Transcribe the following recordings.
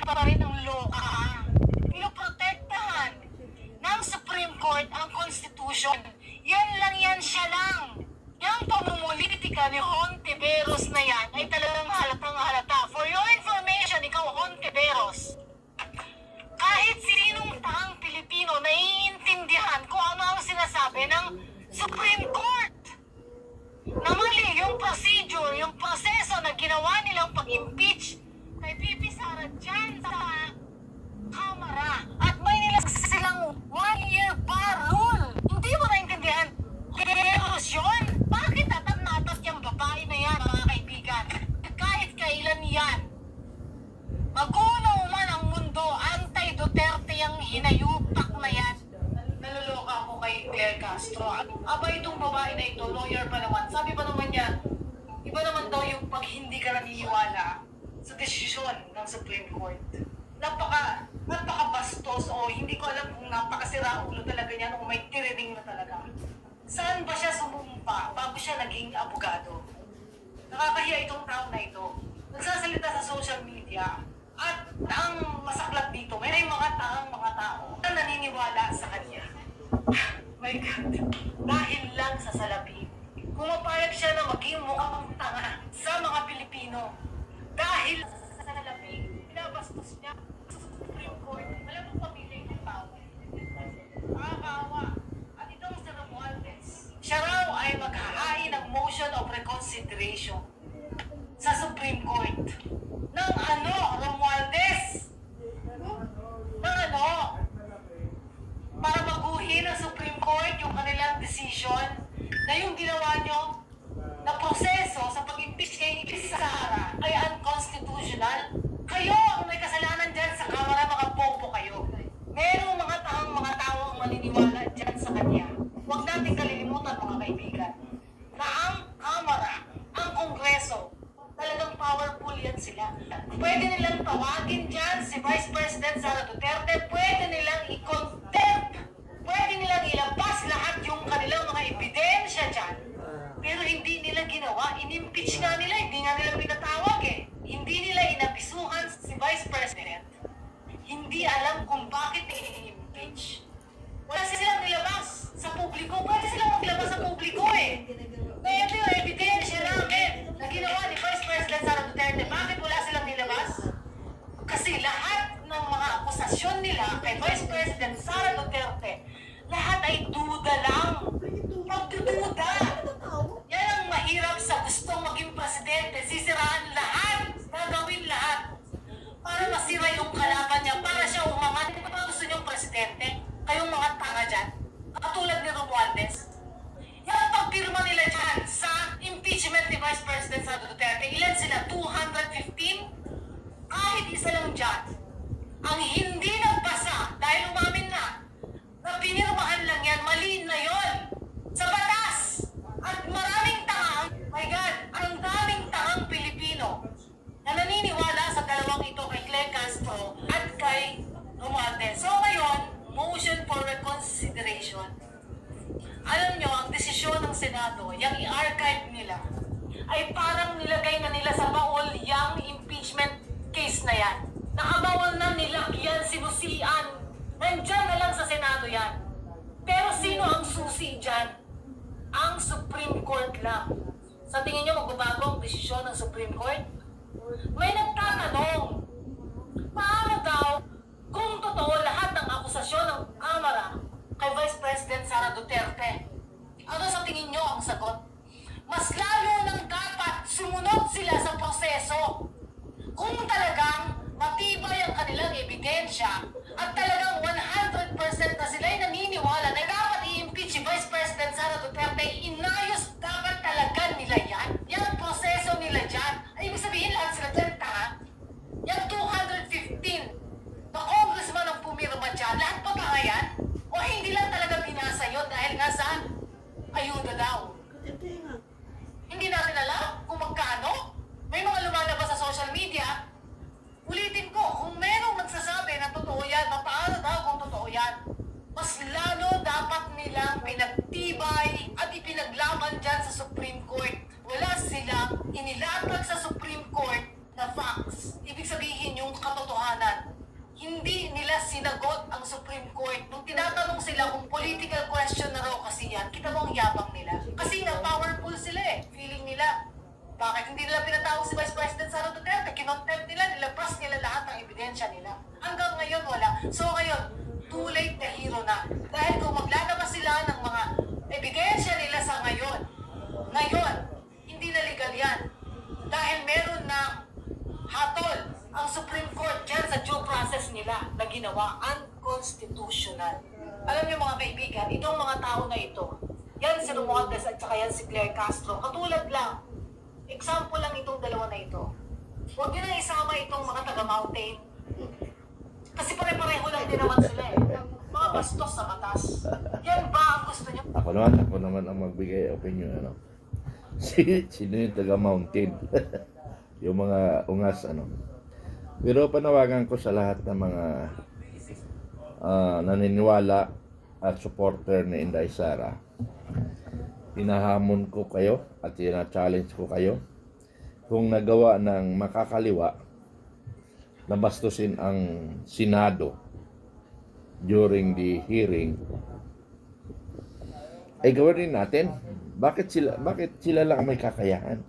pa rin ang loka. Pinoprotektahan ng Supreme Court ang Constitution. Yan lang yan, siya lang. Yung pamumulitika ni Hontiveros na yan ay talagang halatang halata. For your information, ikaw Hontiveros, kahit sinong taang Pilipino naiintindihan kung ano ang sinasabi ng Supreme Court. Na mali yung procedure, yung proseso na ginawa nilang pag-impeach kay VP Sara dyan sa Kamara. At may nilang silang 1-year bar rule. Hindi mo naintindihan. Keros yun? Bakit natat yung babae na yan, mga kaibigan? Kahit kailan yan. Magunaw man ang mundo, anti-Duterte yung hinayupak na yan. Naluloka ako kay Claire Castro. Aba itong babae na ito, lawyer pa naman. Sabi pa naman niya, iba naman daw yung pag hindi ka naniniwala sa desisyon ng Supreme Court. Napaka-bastos o hindi ko alam kung napakasira ulo talaga niya o may tiriring na talaga. Saan ba siya sumumpa bago siya naging abogado? Nakakahiya itong tao na ito. Nagsasalita sa social media at ang masaklap dito, may mga tao na naniniwala sa kanya. My God. Dahil lang sa salapi. Pumapayag siya na maging mukhang tanga sa mga Pilipino. Dahil sa salapi, pinabastos niya sa Supreme Court. Alam mo pamilya ng tao. Nakakawa. At itong si Romualdez, siya raw ay maghahain ng motion of reconsideration sa Supreme Court. Ng ano, Romualdez? Ng ano? Para baguhin ang Supreme Court yung kanilang decision na yung ginawa nyo na proseso sa pag-impeach kay Sara ay unconstitutional. Kayo ang may kasalanan dyan sa Kamara, mga bobo kayo. Merong mga tao ang maniniwala dyan sa kanya. Huwag natin kalilimutan, mga kaibigan, na ang Kamara, ang Kongreso, talagang powerful yan sila. Pwede nilang tawagin dyan si Vice President Sara Duterte, pwede nilang i-contempt, pwede nilang ilabas lahat yung kanilang mga ebidensya dyan. Pero hindi nila ginawa, in-impeach nga nila, hindi nga nila pinatawag eh. Hindi nila inabisuhan si Vice President. Hindi alam kung bakit i-impeach. Wala silang nilabas sa publiko, pwede silang maglabas sa publiko eh. Ito yung ebidensya namin na ginawa ni Vice President Sara Duterte. Bakit wala silang nilabas? Kasi lahat ng mga akusasyon nila kay Vice President Sara Duterte, lahat ay duda lang. Pagdududa. Yan ang mahirap sa gustong maging presidente. Sisiraan lahat. Gagawin lahat. Para masira yung kalaban niya. Para siya umangat. Ano ba gusto niyong presidente? Kayong mga tanga dyan. Katulad ni Romualdez. Yung pagpirma nila dyan sa impeachment ni Vice President Sara Duterte, ilan sila? 215? Kahit isa lang dyan. Ang hindi nagbasa, dahil umamin na pinirmahan lang yan, mali na yon sa batas. At maraming tangang, my God, ang daming tangang Pilipino na naniniwala sa dalawang ito, kay Claire Castro at kay Romualdez. So ngayon, motion for reconsideration. Alam nyo, ang desisyon ng Senado, yung i-archive nila, ay parang nilagay na nila sa baol yung impeachment case na yan. Nakabawal na nila yan, sinusian. Nandyan na lang sa Senado yan. Pero sino ang susi dyan? Ang Supreme Court lang. Sa tingin nyo, magbabago ang desisyon ng Supreme Court? May nagtatanong, paano daw kung totoo lahat ng akusasyon ng Kamara kay Vice President Sara Duterte? Ano sa tingin nyo ang sagot? Mas lalo nang dapat sumunod sila sa proseso. Kung talagang matibay ang kanilang ebidensya at talagang 100% na sila'y naniniwala na dapat i-impeach si Vice President Sara Duterte, inayos dapat talaga nila yan. Yung proseso nila dyan, ay ibig sabihin lahat sila dyan, tanga. Yung 215 na congressman ang pumirma dyan, lahat pa ba yan? O hindi lang talaga binasa yun dahil nga sa ayuda daw? Hindi natin alam kung magkano. May mga lumalabas sa social media. Ulitin ko, kung merong nagsasabi na totoo yan, paano daw kung totoo yan? Mas lalo dapat nilang pinagtibay at ipinaglaban dyan sa Supreme Court. Wala silang inilatag sa Supreme Court na facts. Ibig sabihin yung katotohanan. hindi nila sinagot ang Supreme Court. Nung tinatanong sila kung political question na raw kasi yan, kita mo ang yabang nila. Kasi nga, powerful sila eh. Feeling nila, bakit hindi nila pinatawag si Vice President Sara Duterte? Kinontempt nila, nilabas nila lahat ng ebidensya nila. Hanggang ngayon, wala. So ngayon, too late na hero na. Dahil kung maglalabas sila ng mga ebidensya nila sa ngayon, hindi na legal yan. Dahil meron ng hatol ang Supreme Court dyan sa due process nila na ginawa unconstitutional. Alam niyo mga kaibigan, itong mga tao na ito, yan si Romualdez at saka yan si Claire Castro, katulad lang, example lang itong dalawa na ito. Huwag niyo na isama itong mga taga-mountain. Kasi pare-pareho lang din naman sila eh. Mga bastos sa batas. Yan ba ang gusto niyo? Ako naman ang magbigay opinion, ano. Sino yung taga-mountain? Yung mga ungas, ano. Pero panawagan ko sa lahat ng mga naniniwala at supporter ni Inday Sara. Hinahamon ko kayo at ina-challenge ko kayo kung nagawa ng makakaliwa na bastusin ang Senado during the hearing, ay gawin rin natin. Bakit sila lang may kakayahan?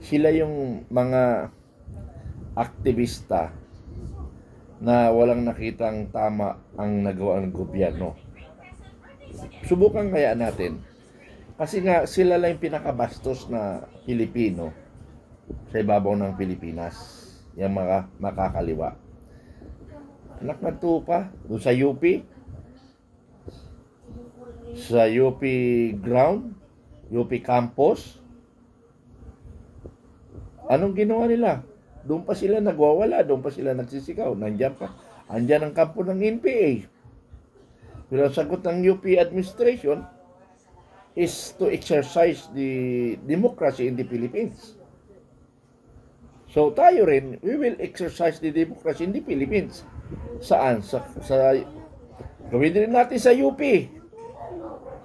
Sila yung mga aktivista na walang nakitang tama ang nagawa ng gobyerno. Subukan kaya natin. Kasi nga sila lang yung pinakabastos na Pilipino sa ibabaw ng Pilipinas. Yung mga makakaliwa. Nakmatu pa doon sa UP. Sa UP ground, UP campus. Anong ginawa nila? Doon pa sila nagwawala, doon pa sila nagsisigaw. Nandiyan pa. Andiyan ang kampo ng NPA. Pero ang sagot ng UP administration is to exercise the democracy in the Philippines. So tayo rin, we will exercise the democracy in the Philippines. Saan? Gawin din natin sa UP.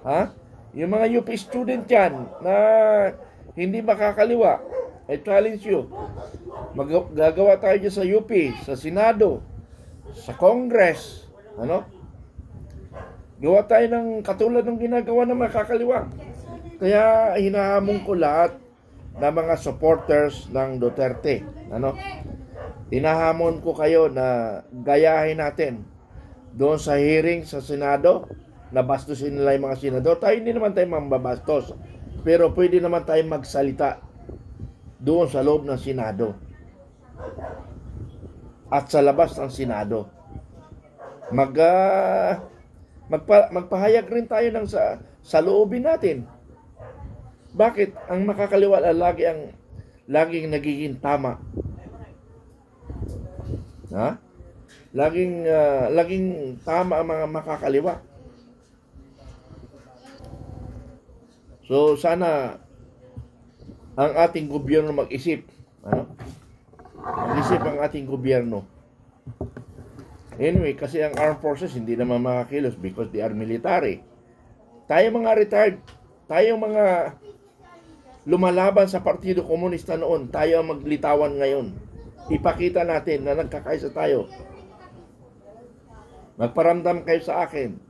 Ha? Yung mga UP student yan na hindi makakaliwa, I challenge you. Gagawa tayo dyan sa UP, sa Senado, sa Congress. Ano? Gawa tayo ng katulad ng ginagawa ng makakaliwa. Kaya hinahamon ko lahat na mga supporters ng Duterte. Ano? Hinahamon ko kayo na gayahin natin doon sa hearing sa Senado, na bastusin nila yung mga senador. Tayo hindi naman tayo mambabastos, pero pwede naman tayo magsalita doon sa loob ng Senado at sa labas ng Senado. Magpahayag rin tayo ng sa loobin natin. Bakit ang makakaliwa laging nagiging tama? Ha? Laging tama ang mga makakaliwa. So sana ang ating gobyerno mag-isip. Ano? Mag-isip ang ating gobyerno. Anyway, kasi ang armed forces hindi naman makakilos because they are military. Tayo mga retired, tayo mga lumalaban sa Partido Komunista noon, tayo ang maglitawan ngayon. Ipakita natin na nagkakaisa tayo. Magparamdam kayo sa akin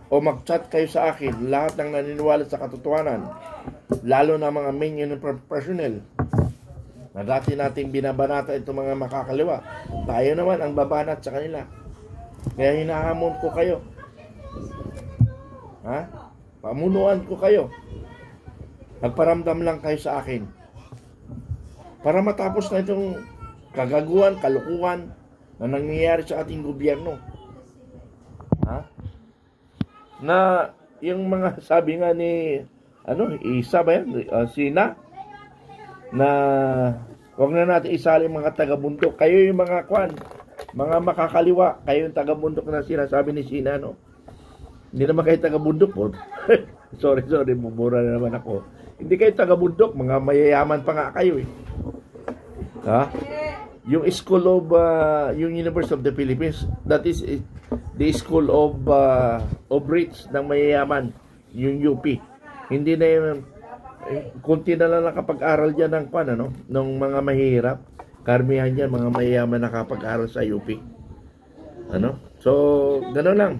o mag-chat kayo sa akin, lahat ng naniniwala sa katotohanan, lalo na mga main union personnel na dati nating binabanata itong mga makakaliwa. Tayo naman ang babanat sa kanila. Kaya hinahamon ko kayo. Ha? Pamunuan ko kayo. Magparamdam lang kayo sa akin. Para matapos na itong kagaguhan, kalukuhan na nangyayari sa ating gobyerno. Ha? Na yung mga sabi nga ni isa ba yan? Sina? Na wag na natin isali mga taga-bundok. Kayo yung mga mga makakaliwa. Kayo yung taga-bundok na sinasabi ni Sina, no? Hindi naman kayo taga-bundok po. sorry, bubura na naman ako. Hindi kayo taga-bundok, mga mayayaman pa nga kayo eh. Ha? Yung School of yung University of the Philippines, that is the School of Rich ng mayayaman, yung UP. Hindi na yung kunti na lang nakapag-aral diyan ng mga mahihirap. Karamihan diyan mga mayayaman nakapag-aral sa UP. Ano? So, gano'n lang.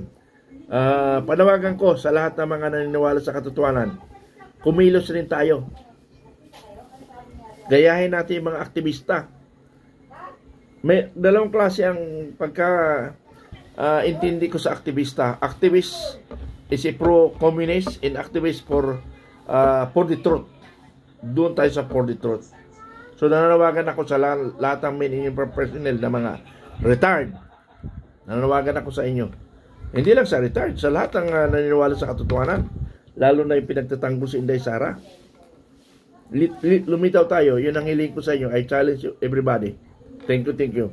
Panawagan ko sa lahat ng mga naniniwala sa katotohanan, kumilos rin tayo. Gayahin natin yung mga aktivista. May dalawang klase ang intindi ko sa aktivista. Activist is a pro-communist and activist for the truth. Doon tayo sa for the truth. So nananawagan ako sa lahat ng men personnel na mga retired. Nananawagan ako sa inyo. Hindi lang sa retired, sa lahat ng naniniwala sa katotohanan. Lalo na yung pinagtatanggol si Inday Sara. Lumitaw tayo. Yun ang hiling ko sa inyo. I challenge you, everybody. Thank you.